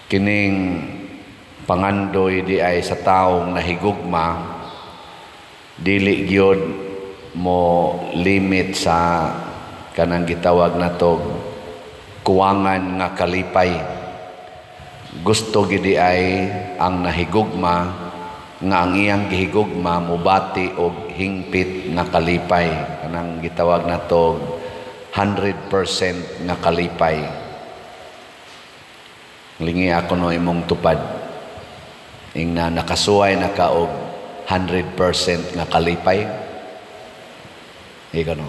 kining pangandoy di ay sa taong nahigugma, dili gyud mo limit sa kanang gitawag nato kuwangan nga kalipay. Gusto gidi ay ang nahigugma nga ang iyang gihigugma mubati og hingpit nga kalipay, kanang gitawag nato 100% nga kalipay. Lingi ako no imong tupad ing na nakasuway na ka og 100% nga kalipay. Ikaw no,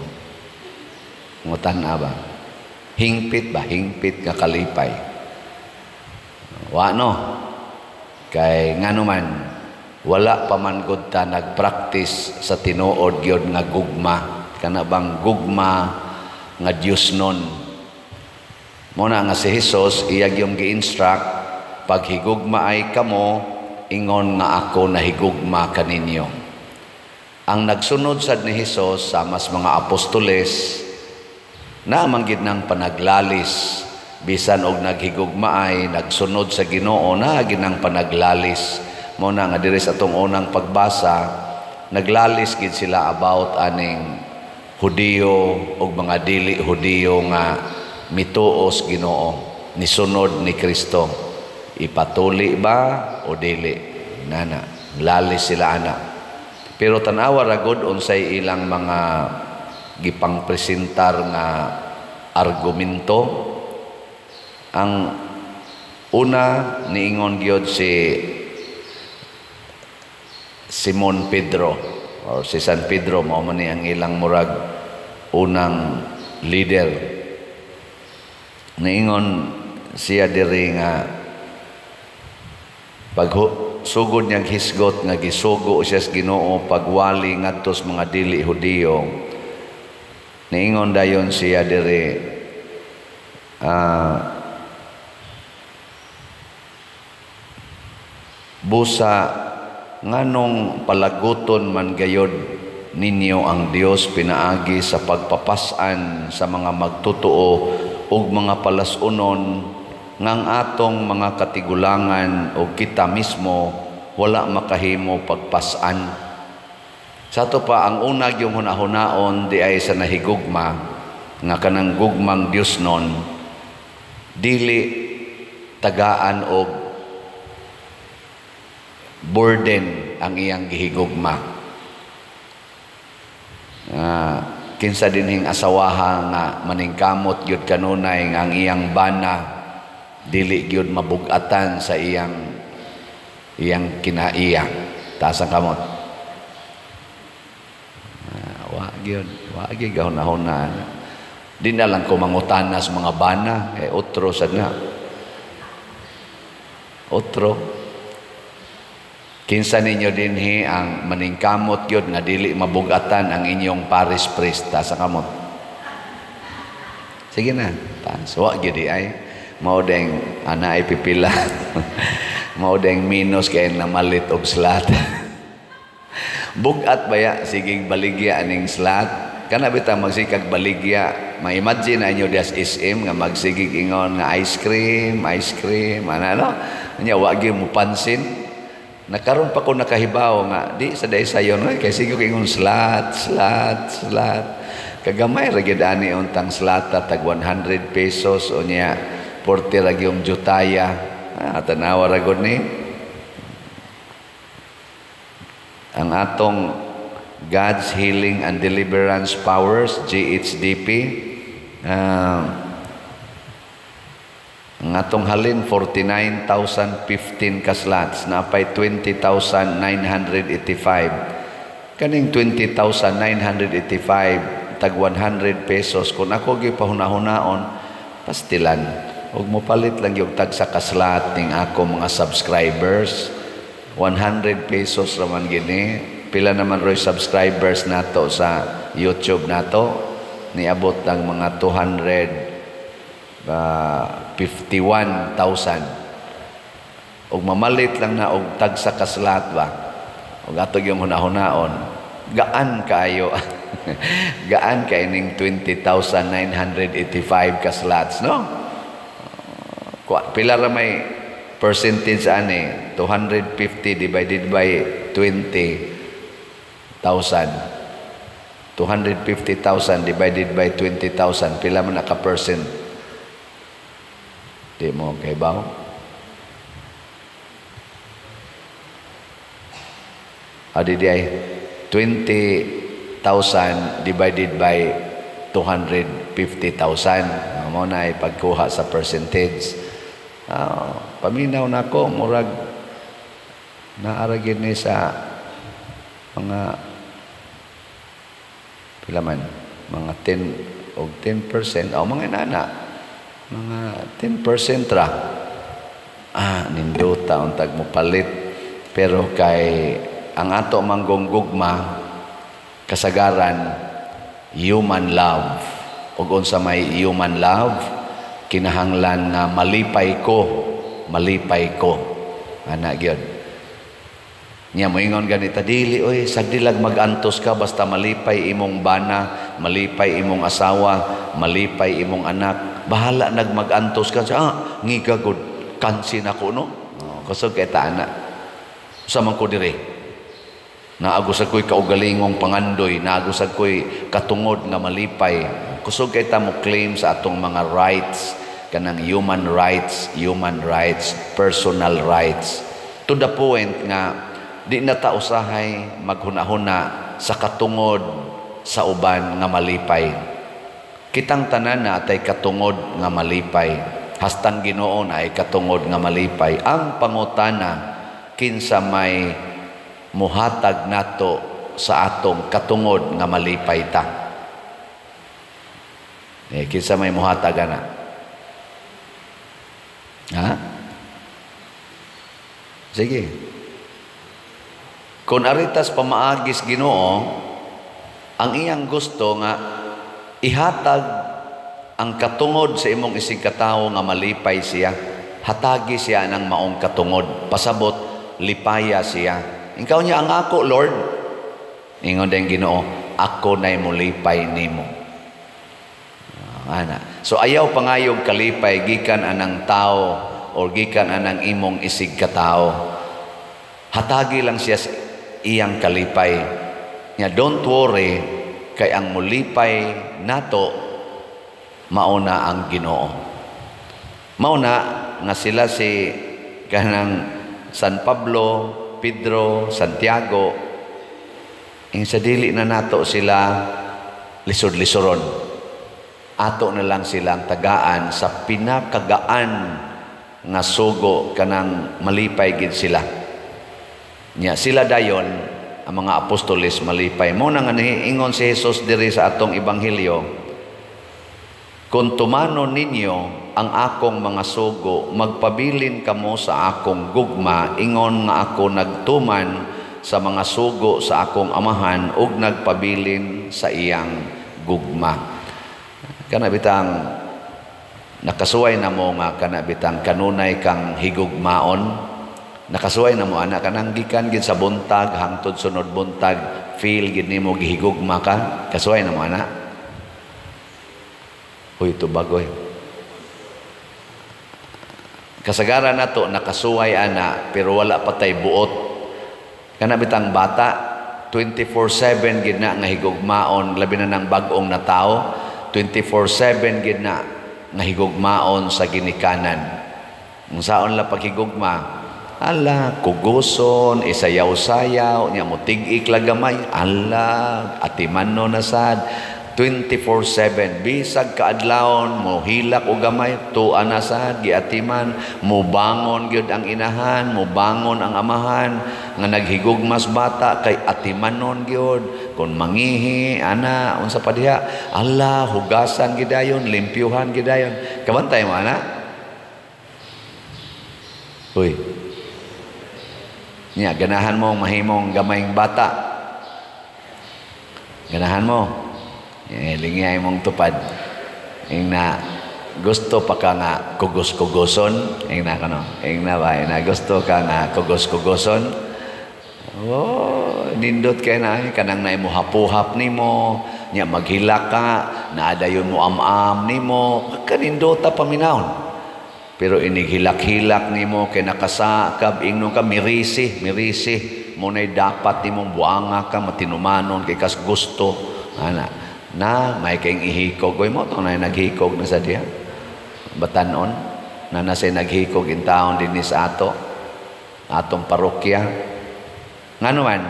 ngutan ba? Hingpit ba? Hingpit nga kalipay. Wa no? Kay nga naman, wala pa man gud ta nagpractice sa tinuod gyud nga gugma. Kana bang gugma nga Dios nun. Muna nga si Jesus, iyag yung gi-instruct, pag higugma ay kamo, ingon nga ako na higugma kaninyo. Ang nagsunod sad ni Jesus sa mas mga apostoles, na manggid ng panaglalis, bisan og naghigugma ay nagsunod sa Ginoo na ginang panaglalis. Muna nga diri sa atong unang pagbasa, naglalis gid sila about aning Hudiyo ug mga dili Hudiyo nga mituos Ginoo, nisunod ni Kristo. Ipatuli ba o dili? Nana, lalis sila ana. Pero tanawa ra gud unsay ilang mga gipangpresentar nga argumento. Ang una niingon gyud si Simon Pedro or si San Pedro, mao man ni ang ilang murag unang leader. Niingon siya diri nga pag sugod niyang hisgot nga gisugo siya sa Ginoo pagwali ngadto sa mga dili Hudiyo. Niingon dayon siya diri busa nganong palaguton man gayod ninyo ang Dios pinaagi sa pagpapasan sa mga magtutuo ug mga palasunon ngang atong mga katigulangan o kita mismo wala makahimo pagpasan. Sa to pa ang unag yung hunahunaon di ay sa nahigugma nga kanang gugmang Dios non dili tagaan og burden ang iyang gihigugma. Kinsa dinhing asawaha nga maningkamot gyud kanunay nga ang iyang bana dili gyud mabug-atan sa iyang kinaiya. Taas ang kamot. Wa gyud gahuna-huna. Di na lang ko mangutanas mga bana kay otro sad na. Otro. Kinsa ninyo dinhi ang maningkamot yun nga dili mabugatan ang inyong parish priest. Taas ang kamot. Sige na. Taas. Wa gyud ay mao deng ana ay pipila. Mao deng minus kay namalit og slot. Bugat baya sigig baligya aning slot. Kana bitaw magsikag baligya. Ma-imagine inyo das SM nga magsigig ingon nga ice cream, ano? Nya wa gyud mo pansin. Nakaroon pa ko nakahibaw nga di sa day sayon kay sige ko ingon slot. Kagamay ra gyud ani untang slot tag 100 pesos o niya 40 ra gyud jutaya. Tanawa ra gud ni ang atong God's Healing and Deliverance Powers, GHDP. Ang atong halin 49,015 ka slots na pay 20,985. Kaning 20,985 tag 100 pesos kung ako gyud pahuna-hunaon pastilan ug mopalit lang yung tag sa kaslat ning ako mga subscribers 100 pesos raman gini. Pila naman roy subscribers nato sa YouTube nato, niabot ang mga 251,000. Og mamalit lang na og tag sa kaslat ba, og atog yung hunahunaon gaan kayo. Gaan kay ning 20,985 ka slots, no? Pila ra may percentage ani 250 divided by 20,000. 250,000 divided by 20,000. Pila man naka-percent? Di mo kay bawo. Adi di ay 20,000 divided by 250,000. Mo na ay pagkuha sa percentage. Paminaw na ko, murag naaragin ni sa mga pila man, mga 10 o 10%, o mga inana, mga 10% ra. Ninduta, untag mo palit. Pero kay, ang ato manggong gugma, kasagaran, human love. O unsa may human love, kinahanglan nga malipay ko. Ana gyud. Nya moingon ganita dili oy sagdilag magantos ka basta malipay imong bana, malipay imong asawa, malipay imong anak. Bahala nagmagantos ka sa ngiga gud kansin ako no. Kusog kay ta ana. Usa man ko diri. Naagusag ko'y kaugalingong pangandoy, naagusag ko'y katungod nga malipay. Kusog kay ta mo claim sa atong mga rights, kanang human rights, personal rights. To the point nga, di na ta usahay maghunahuna sa katungod sa uban nga malipay. Kitang tanan na atay katungod nga malipay. Hastang Ginoo na ay katungod nga malipay. Ang pangutana, kinsa may muhatag nato sa atong katungod nga malipay ta. Kinsa may muhatag na? Ha? Sige. Kung aritas pamaagis Ginoo, ang iyang gusto nga ihatag ang katungod sa imong isig katawo nga malipay siya, hatagi siya ng maong katungod, pasabot lipaya siya. Ikaw niya ang ako, Lord. Ingon din Ginoo, ako na'y mulipay nimo. So ayaw pangayog kalipay gikan anang tao o gikan anang imong isig katao. Hatagi lang siya iyang kalipay. Nya don't worry kay ang mulipay nato mauna ang Ginoo. Mauna nga sila si kanang San Pablo, Pedro, Santiago. Ing sa dili na nato sila lisod-lisoron. Ato na lang silang tagaan sa pinakagaan nga sugo kanang malipay gid sila. Nya sila dayon ang mga apostoles malipay. Mo nang ingon si Jesus diri sa atong ebanghelyo, kung tumano ninyo ang akong mga sugo, magpabilin kamo sa akong gugma, ingon nga ako nagtuman sa mga sugo sa akong amahan ug nagpabilin sa iyang gugma. Kana bitang nakasuway na mo nga kana bitang kanunay kang higugmaon, nakasuway na mo ana kanang gikan gid sa buntag hangtod sunod buntag feel gid nimo gihigugma ka, kasuway na mo ana. Uy tubagoy. Kasagaran nato nakasuway ana pero wala patay buot. Kana bitang bata 24/7 gid na nga higugmaon labi na ng bag-ong na tao. 24/7 gid na nga higugmaon sa ginikanan. Unsaon la paghigugma? Ala, kuguson, isayaw-sayaw, nya mo tig-ik lagamay. Ala, atimanno na sad. 24/7 bisag kaadlawon mo hilak og gamay tuan na sad giatiman mo bangon gyud ang inahan mo bangon ang amahan nga naghigugmas bata kay atimanon gyud kun mangihi ana unsa pa diha ala hugasan gidayon limpyuhan gidayon kabantay mo ana uy nya ganahan mo mahimong gamayng bata ganahan mo lingay mong tupad ing na gusto pa ka nga kugos-kugoson ing na kano ing na ba ing na gusto ka nga kugos-kugoson nindot kay na kanang na mo hapuhap nimo nya maghilak ka naadayon mo am-am nimo kanindota paminawon Pero inighilak-hilak nimo kay nakasakab ingnon ka mirisi munay dapat nimong buanga ka matinumanon kay kas gusto ana na may kayong ihikog mo to na naghikog na sa diha batanon na nasay naghikog in taon din sa atong parokya nganuman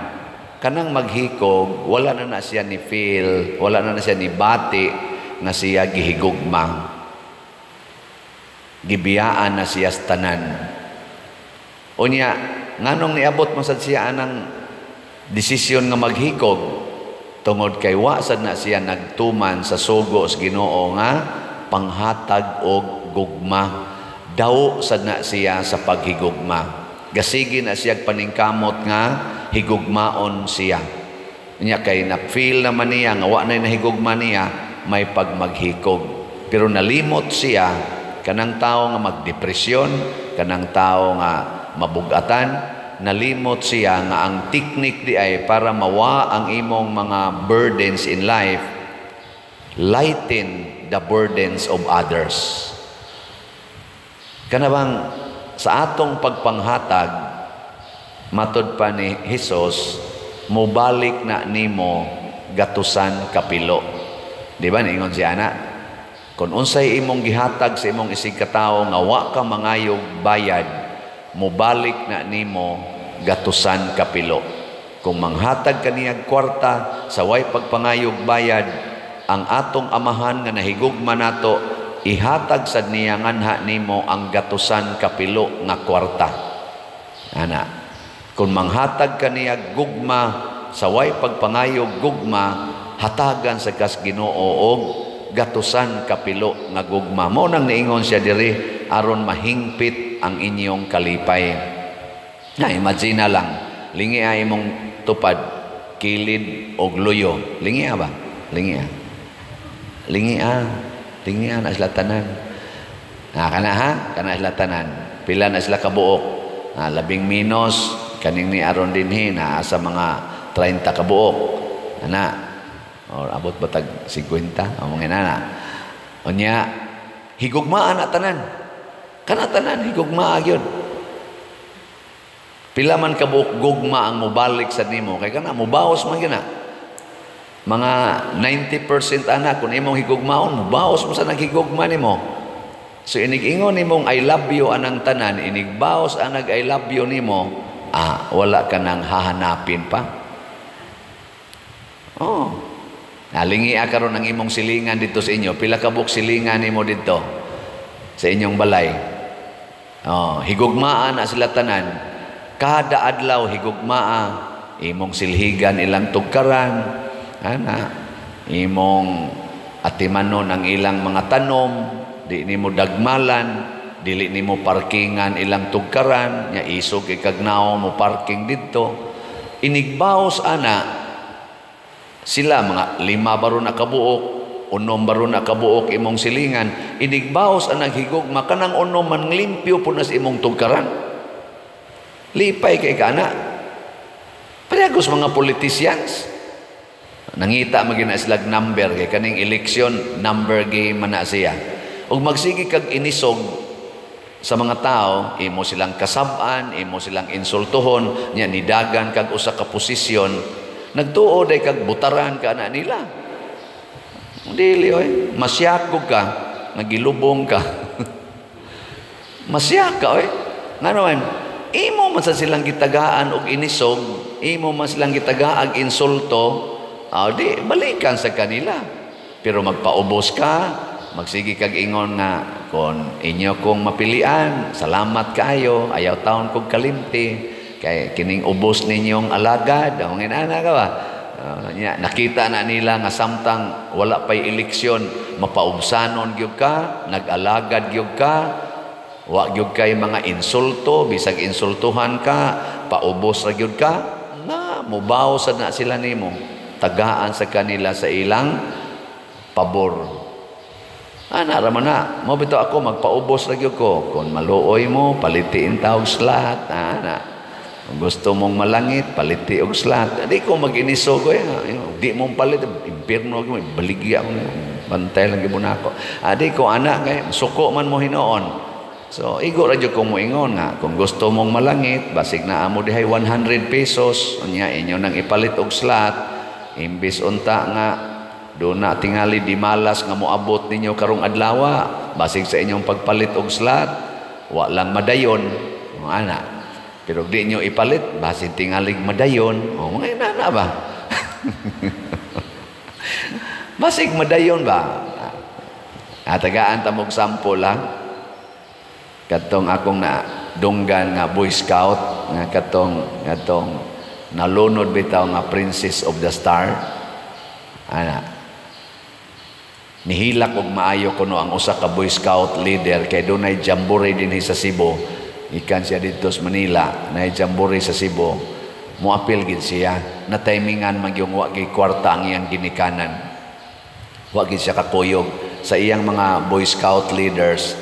kanang maghikog wala na siya ni feel wala na siya ni bati nga siya gihigugma gibiyaan na siya tanan. Unya, nganong niabot mo sad siya anang desisyon nga maghikog tungod kay wa sad na siya nagtuman sa sugo sa Ginoo nga panghatag og gugma. Daw sad na siya sa paghigugma. Gasigi na siya paningkamot nga higugmaon siya. Unya kay na-feel naman niya nga wa na nahigugma niya may pagmaghikog. Pero nalimot siya kanang tao nga magdepresyon, kanang tao nga mabugatan, nalimot siya nga ang teknik di ay para mawa ang imong mga burdens in life, lighten the burdens of others. Kanabang sa atong pagpanghatag, matod pa ni Jesus, mubalik na nimo gatusan kapilo. Di ba niingon siya na? Kung unsay imong gihatag sa imong isig katawo nga wa ka mangayog bayad, mubalik na nimo gatusan kapilo. Kung manghatag kaniyag kwarta sa way pagpangayog bayad, ang atong amahan nga nahigugma nato ihatag sad niya nganha nimo ang gatusan kapilo nga kwarta. Ana, kung manghatag kaniyag gugma sa way pagpangayog gugma, hatagan sa kas Ginoo og gatusan kapilo nga gugma. Mo nang niingon siya diri aron mahingpit ang inyong kalipay. Na imagine lang, lingi ay imong tupad kilid og luyo. Lingi ba? Lingi na sila tanan. Kana ha? Kana sila tanan. Pila na sila kabuok. Labing minos kaning ni aron dinhi na sa mga 30 kabuok. Ana or abot batag 50 among inana unya higugmaan na tanan kana tanan higugmaa gyud pila man ka gugma ang mobalik sa nimo kay kana mobaos man gina mga 90% ana kun imong higugmaon mobaos mo sa naghigugma nimo so inig-ingon nimong I love you anang tanan inigbaos anag I love you nimo wala ka nang hahanapin pa lingi karon ang imong silingan dito sa inyo. Pila ka buok silingan nimo dito sa inyong balay. Higugmaan na sila tanan. Kada adlaw higugmaa imong silhigan ilang tugkaran. Imong atimanon ang ilang mga tanom, di nimo dagmalan, dili nimo parkingan ilang tugkaran, nya isog ikagnaw mo parking dito. Inigbaos ana sila mga 5 baro na kabuok, 6 baro na kabuok imong silingan, inigbaos ang naghigugma kanang 1 man limpyo po na sa imong tugkaran. Lipay kay kana. Parehagos mga politicians. Nangita magina sila number kay kaning election number game man na siya. Ug magsigi kag inisog sa mga tao, imo silang kasab-an, imo silang insultuhon, nya nidagan kag usa ka posisyon. Nagtuo day kag butaran ka na nila. Dili oy, masyakog ka, nagilubong ka. Masyak ka oy. Nga naman, imo man sa silang gitagaan og inisog, imo man silang gitagaag insulto, di balikan sa kanila. Pero magpaubos ka, magsigi kag ingon na kon inyo kong mapilian, salamat kaayo, ayaw taon kog kalimti. Kay kining ubos ninyong alagad, ang inana ka ba? Nakita na nila nga samtang wala pa'y eleksyon, mapaubsanon gyud ka, nag-alagad gyud ka, wa gyud kay mga insulto, bisag insultuhan ka, paubos ra gyud ka, na mubaw sad na sila nimo, tagaan sa kanila sa ilang pabor. Naraman na, mo bitaw ako magpaubos ra gyud ko, kun maluoy mo, palitiin tawag slat, gusto mong malangit, paliti og slat. Di ko mag-inisog ko di mong palit, impirno ko, baligya ko, bantay lang gibon ako. Di ko anak, suko man mo hinoon. So, igo ra jud kung moingon nga, kung gusto mong malangit, basig na amo dihay 100 pesos, unya inyo nang ipalit og slot, imbis unta nga, doon na tingali di malas nga moabot ninyo karong adlaw, basig sa inyong pagpalit og slot, wa lang madayon, ana. Pero di nyo ipalit, basig tingalig madayon, mga inana ba? Basig madayon ba? Tagaan ta mog sample lang. Katong akong na dunggan nga Boy Scout nga katong nalunod bitaw nga Princess of the Star. Ana. Nihilak og maayo kuno ang usa ka Boy Scout leader kay dunay jamboree dinhi sa Cebu. Ikan siya dito sa Manila, na jamboree sa Cebu. Muapil gid siya. Na timingan magyong wa gyud kwarta ang iyang ginikanan. Wa gyud siya kakuyog sa iyang mga Boy Scout leaders.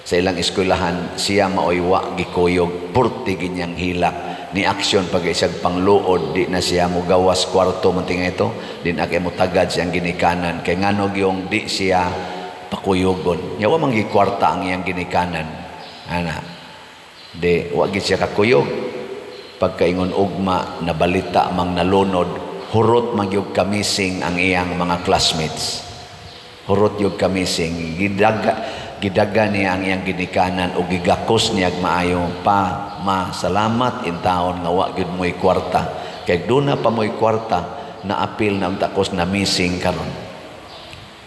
Sa ilang eskwelahan, siya maoy wa gikuyog, purti ginyang hilak. Ni aksyon pag isag pangluod, di na siya mo gawas kwarto mantinga ito, di na kay mo tagad siyang ginikanan. Kay nganog yung di siya pakuyogon. Yawa mangi kwarta ang iyang ginikanan. Ana, di, wag siya kakuyog. Pagkaingon ugma, na balita mang nalunod, hurot magyug kamising ang iyang mga classmates. Hurot yung kamising, gidaga niya ang iyang ginikanan o gigakos niya maayo pa masalamat in taon nga wa gyud mo'y kwarta kay doon na pa mo'y kwarta na apil na takos na missing karon,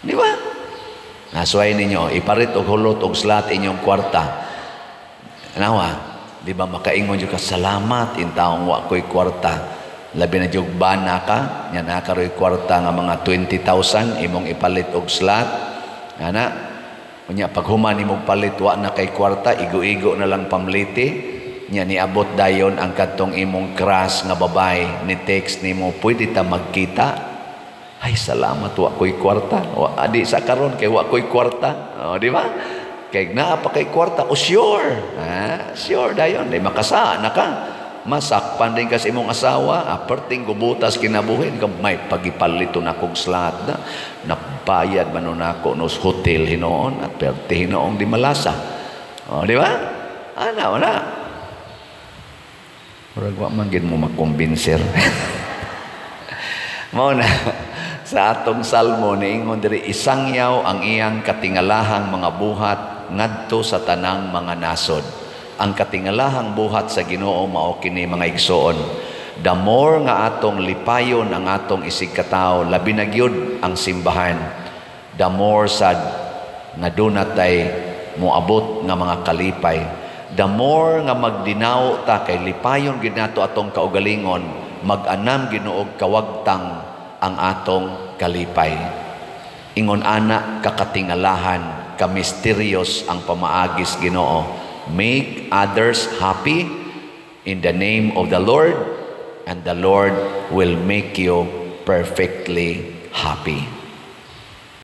di ba? Nasuway ninyo iparit og hulot og slot inyong kwarta nawa, di ba makaingon jud ka salamat in taon wa ko'y kwarta, labi na jud bana ka nya na karoy kwarta nga mga 20,000 imong ipalit og slot ana. Unya paghuman nimo palit wa na kay kwarta, igo-igo na lang pamliti. Nya niabot dayon ang kadtong imong crush nga babay ni text nimo, pwede ta magkita. Ay salamat wa koy kwarta. Wa adi sa karon kay wa koy kwarta. Oh, di ba? Kay naa pa kay kwarta, o sure. Sure dayon, di makasa na ka. Masakpan din kasi imong asawa, perting gubutas kinabuhin ka may pagipalito na kong slot na nabayad man nun ako nos hotel hinoon at perti hinoong di malasa. O, di ba? Ana, wala. Murag wa man gid mo makumbinser. Mao na sa atong salmo niingon diri, isangyaw ang iyang katingalahang mga buhat ngadto sa tanang mga nasod. Ang katingalahang buhat sa Ginoo mao kini mga igsoon. The more nga atong lipayon ang atong isig katawo, labi na gyud ang simbahan. The more sad nga dunatay moabot nga mga kalipay. The more nga magdinaw ta kay lipayon gid nato atong kaugalingon, mag-anam Ginoo kawagtang ang atong kalipay. Ingon ana kakatingalahan, kamisteryos ang pamaagis Ginoo. Make others happy in the name of the Lord, and the Lord will make you perfectly happy.